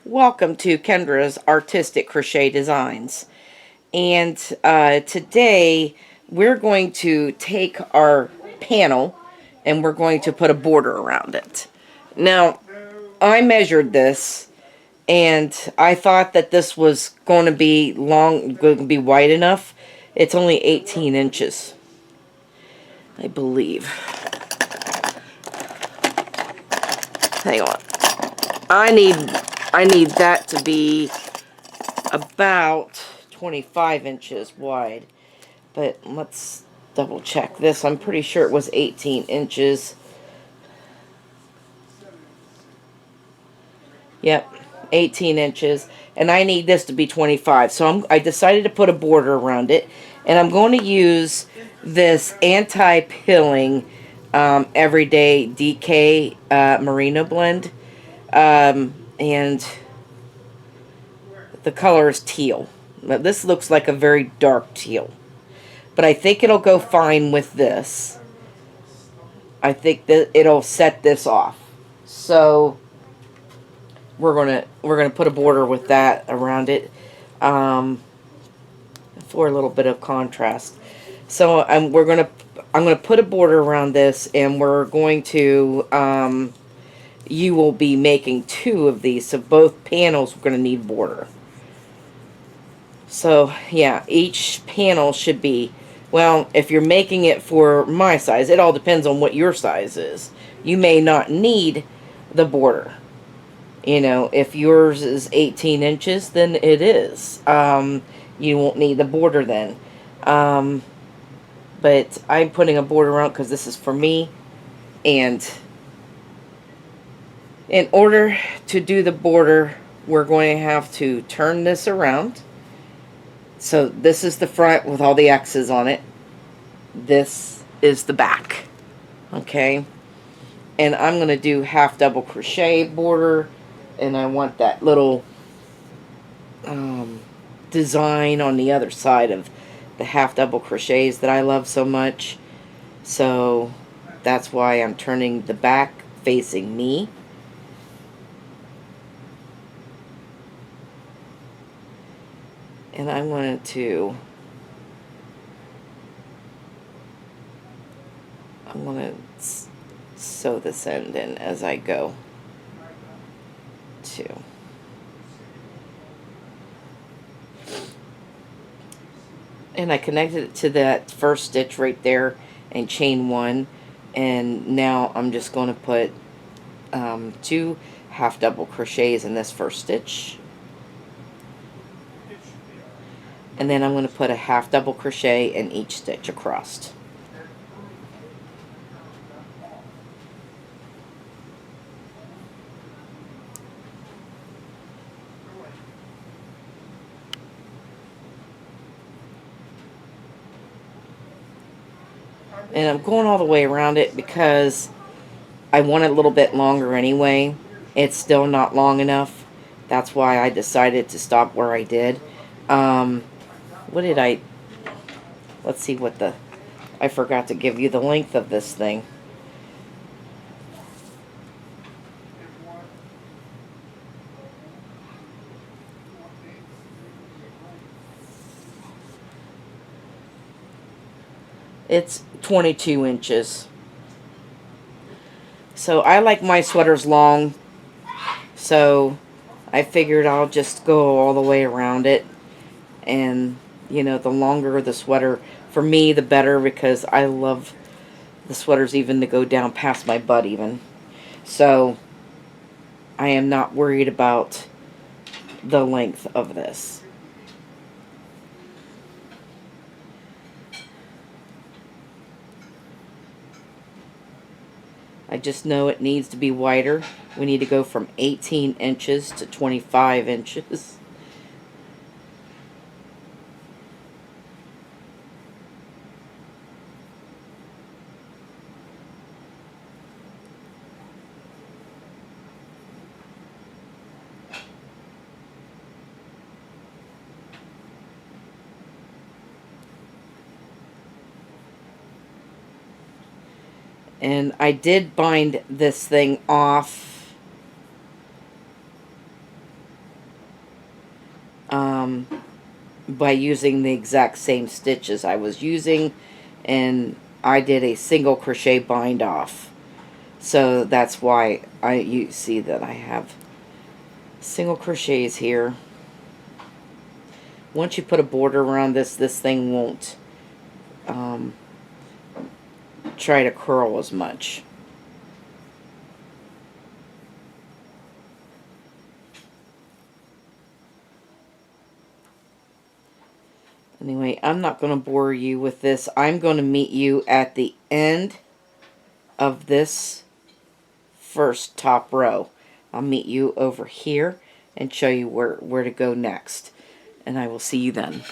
Welcome to Kendra's Artistic Crochet Designs. And today we're going to take our panel and we're going to put a border around it. Now, I measured this and I thought that this was going to be wide enough. It's only 18 inches, I believe. Hang on. I need that to be about 25 inches wide. But let's double check this. I'm pretty sure it was 18 inches. Yep, 18 inches. And I need this to be 25. So I decided to put a border around it. And I'm going to use this anti-pilling Everyday DK Merino blend. And the color is teal. Now, this looks like a very dark teal. But I think it'll go fine with this. I think that it'll set this off. So we're gonna put a border with that around it for a little bit of contrast. So I'm gonna put a border around this, and we're going to you will be making 2 of these, so both panels are going to need border. So yeah, each panel should be, well, if you're making it for my size, it all depends on what your size is. You may not need the border. You know, if yours is 18 inches, then it is. You won't need the border then. But I'm putting a border around because this is for me. And in order to do the border, we're going to have to turn this around. So this is the front with all the X's on it. This is the back. Okay. And I'm going to do half double crochet border. And I want that little design on the other side of the half double crochets that I love so much. So that's why I'm turning the back facing me. And I wanted to, I'm going to sew this end in as I go too. And I connected it to that first stitch right there and chain 1. And now I'm just going to put 2 half double crochets in this first stitch. And then I'm going to put a half double crochet in each stitch across. And I'm going all the way around it because I want it a little bit longer anyway. It's still not long enough. That's why I decided to stop where I did. Let's see what I forgot to give you the length of this thing. It's 22 inches. So I like my sweaters long, so I figured I'll just go all the way around it. And, you know, the longer the sweater, for me, the better, because I love the sweaters even to go down past my butt even. So I am not worried about the length of this. I just know it needs to be wider. We need to go from 18 inches to 25 inches. And I did bind this thing off by using the exact same stitches I was using, and I did a single crochet bind off. So that's why you see that I have single crochets here. Once you put a border around this thing won't try to curl as much. Anyway, I'm not going to bore you with this. I'm going to meet you at the end of this first top row. I'll meet you over here and show you where to go next. And I will see you then.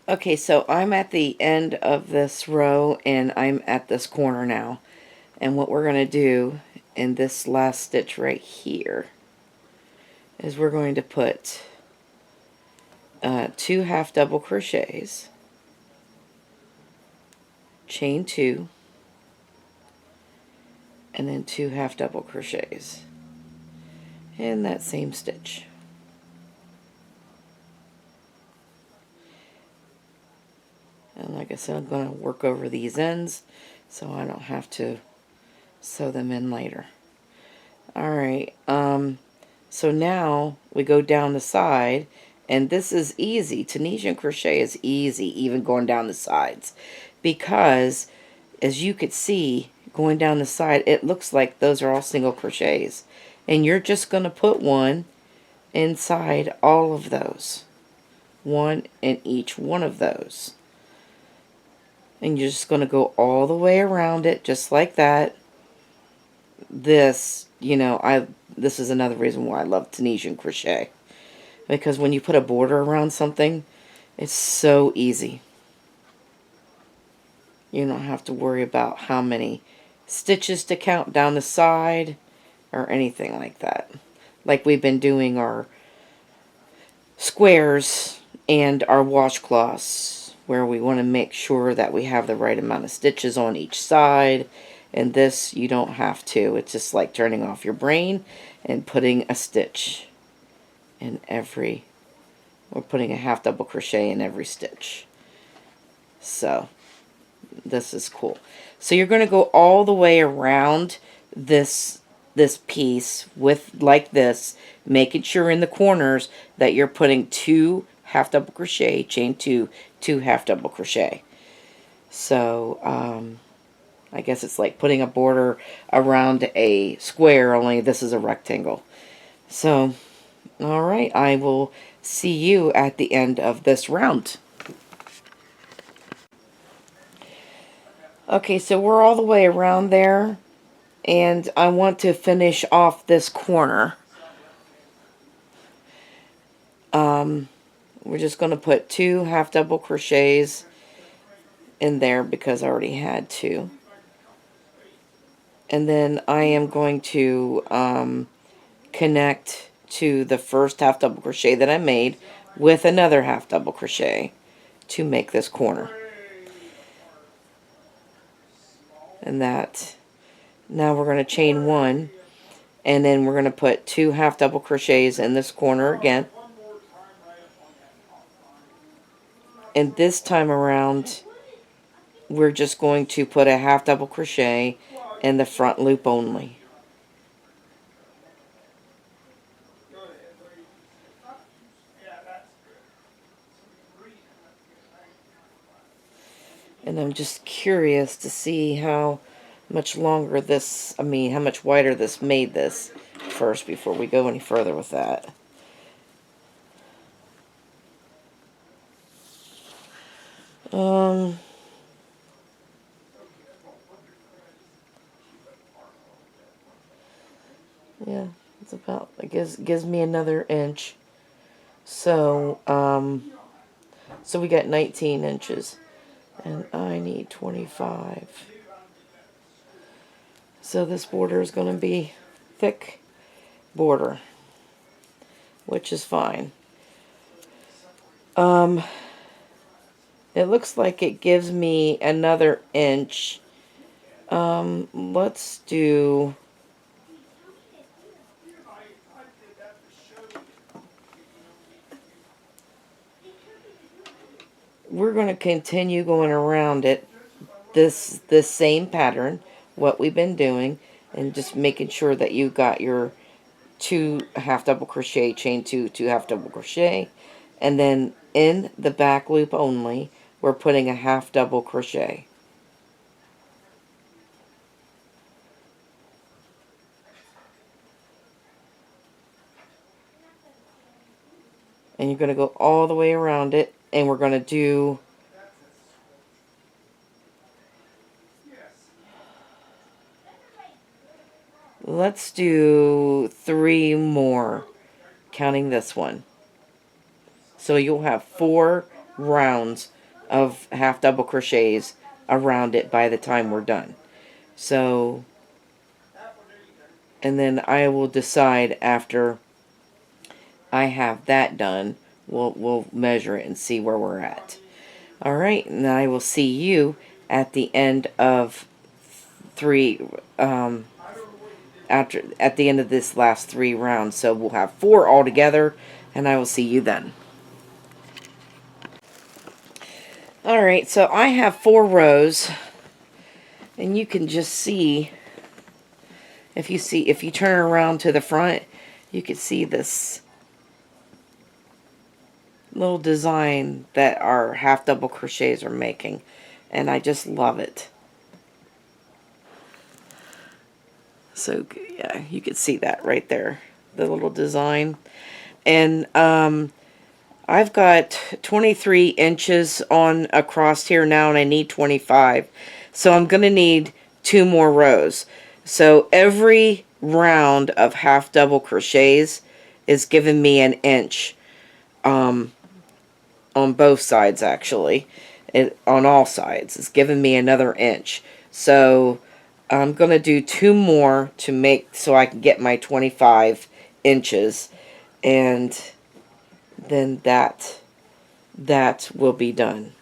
Okay, so I'm at the end of this row and I'm at this corner now. And what we're going to do in this last stitch right here is we're going to put 2 half double crochets, chain 2, and then 2 half double crochets in that same stitch. And like I said, I'm going to work over these ends so I don't have to sew them in later. Alright, so now we go down the side, and this is easy. Tunisian crochet is easy, even going down the sides, because as you could see, going down the side, it looks like those are all single crochets. And you're just going to put one inside all of those. One in each one of those. And you're just going to go all the way around it, just like that. This, you know, this is another reason why I love Tunisian crochet. Because when you put a border around something, it's so easy. You don't have to worry about how many stitches to count down the side or anything like that. Like we've been doing our squares and our washcloths, where we want to make sure that we have the right amount of stitches on each side. And this, you don't have to. It's just like turning off your brain and putting a stitch in every, we're putting a half double crochet in every stitch. So this is cool. So you're going to go all the way around this piece with like this, making sure in the corners that you're putting 2 half double crochet, chain 2, 2 half double crochet. So I guess it's like putting a border around a square, only this is a rectangle. So alright, I will see you at the end of this round. Okay, so we're all the way around there, and I want to finish off this corner. We're just going to put 2 half double crochets in there because I already had 2. And then I am going to connect to the first half double crochet that I made with another half double crochet to make this corner. And that, now we're going to chain 1, and then we're going to put 2 half double crochets in this corner again. And this time around, we're just going to put a half double crochet in the front loop only. And I'm just curious to see how much longer this, how much wider this made this first before we go any further with that. Yeah, it's about, it gives me another inch. So, so we got 19 inches. And I need 25. So this border is going to be thick border, which is fine. It looks like it gives me another inch. Let's do, we're going to continue going around it, this same pattern, what we've been doing, and just making sure that you got your 2 half double crochet, chain 2, 2 half double crochet, and then in the back loop only, we're putting a half double crochet. And you're going to go all the way around it, and we're going to do let's do 3 more, counting this one. So you'll have 4 rounds of half double crochets around it by the time we're done. So, and then I will decide after I have that done, we'll measure it and see where we're at. All right, and I will see you at the end of 3 at the end of this last 3 rounds. So we'll have 4 all together, and I will see you then. All right, so I have 4 rows, and you can just see, if you turn around to the front, you can see this little design that our half double crochets are making, and I just love it. So yeah, you can see that right there, the little design. And I've got 23 inches on across here now, and I need 25. So I'm going to need 2 more rows. So every round of half double crochets is giving me an inch on both sides, actually. On all sides. It's giving me another inch. So I'm going to do 2 more to make so I can get my 25 inches. And then that will be done.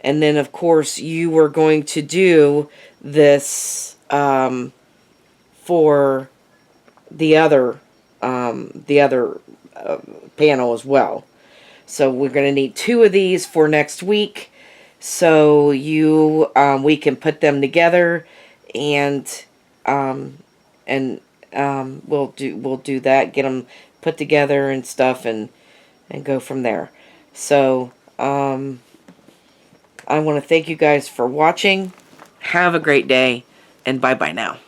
And then of course you were going to do this for the other panel as well. So we're going to need 2 of these for next week, so we can put them together, and we'll do that, get them put together and stuff, and go from there. So I want to thank you guys for watching. Have a great day, and bye bye now.